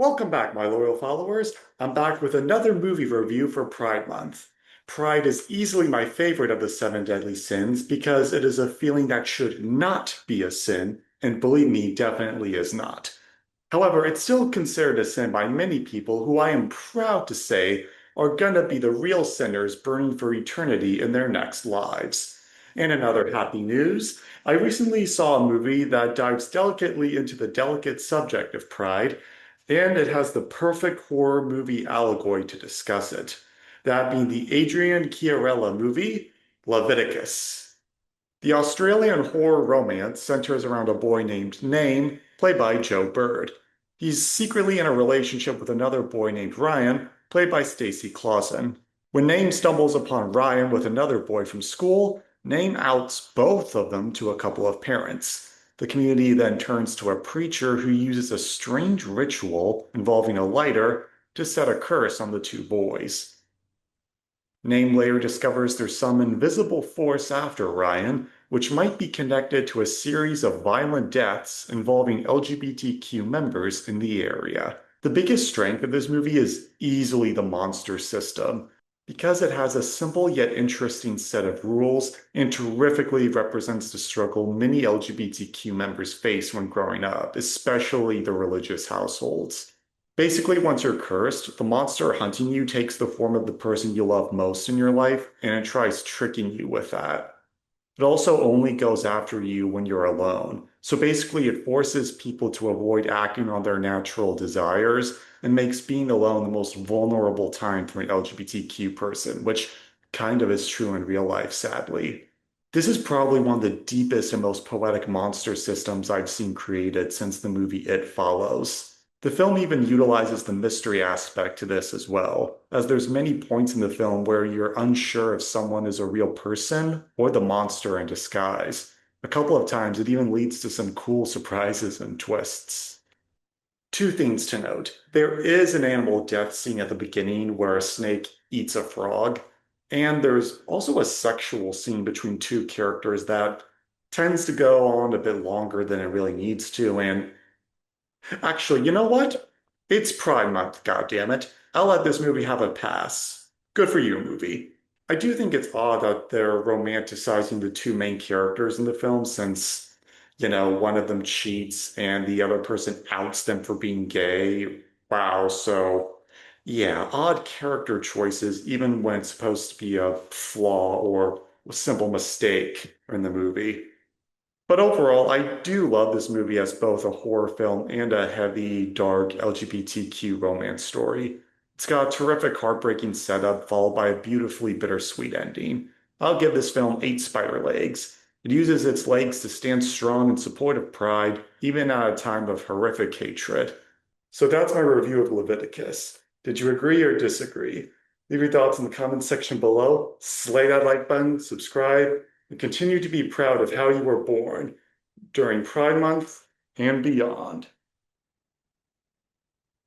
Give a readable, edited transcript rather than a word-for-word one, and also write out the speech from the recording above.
Welcome back, my loyal followers. I'm back with another movie review for Pride Month. Pride is easily my favorite of the seven deadly sins because it is a feeling that should not be a sin, and believe me, definitely is not. However, it's still considered a sin by many people who I am proud to say are gonna be the real sinners burning for eternity in their next lives. And in other happy news, I recently saw a movie that dives delicately into the delicate subject of pride, and it has the perfect horror movie allegory to discuss it. That being the Adrian Chiarella movie, Leviticus. The Australian horror romance centers around a boy named Name, played by Joe Bird. He's secretly in a relationship with another boy named Ryan, played by Stacey Clausen. When Name stumbles upon Ryan with another boy from school, Name outs both of them to a couple of parents. The community then turns to a preacher who uses a strange ritual involving a lighter to set a curse on the two boys. Name later discovers there's some invisible force after Ryan, which might be connected to a series of violent deaths involving LGBTQ members in the area. The biggest strength of this movie is easily the monster system, because it has a simple yet interesting set of rules and terrifically represents the struggle many LGBTQ members face when growing up, especially the religious households. Basically, once you're cursed, the monster hunting you takes the form of the person you love most in your life, and it tries tricking you with that. It also only goes after you when you're alone. So basically, it forces people to avoid acting on their natural desires and makes being alone the most vulnerable time for an LGBTQ person, which kind of is true in real life, sadly. This is probably one of the deepest and most poetic monster systems I've seen created since the movie It Follows. The film even utilizes the mystery aspect to this as well, as there's many points in the film where you're unsure if someone is a real person or the monster in disguise. A couple of times it even leads to some cool surprises and twists. Two things to note. There is an animal death scene at the beginning where a snake eats a frog, and there's also a sexual scene between two characters that tends to go on a bit longer than it really needs to, and actually, you know what? It's Pride Month, goddammit. I'll let this movie have a pass. Good for you, movie. I do think it's odd that they're romanticizing the two main characters in the film since, one of them cheats and the other person outs them for being gay. Wow, so yeah, odd character choices, even when it's supposed to be a flaw or a simple mistake in the movie. But overall, I do love this movie as both a horror film and a heavy, dark LGBTQ romance story. It's got a terrific, heartbreaking setup, followed by a beautifully bittersweet ending. I'll give this film 8 spider legs. It uses its legs to stand strong in support of pride, even at a time of horrific hatred. So that's my review of Leviticus. Did you agree or disagree? Leave your thoughts in the comments section below. Slay that like button, subscribe, and continue to be proud of how you were born during Pride Month and beyond.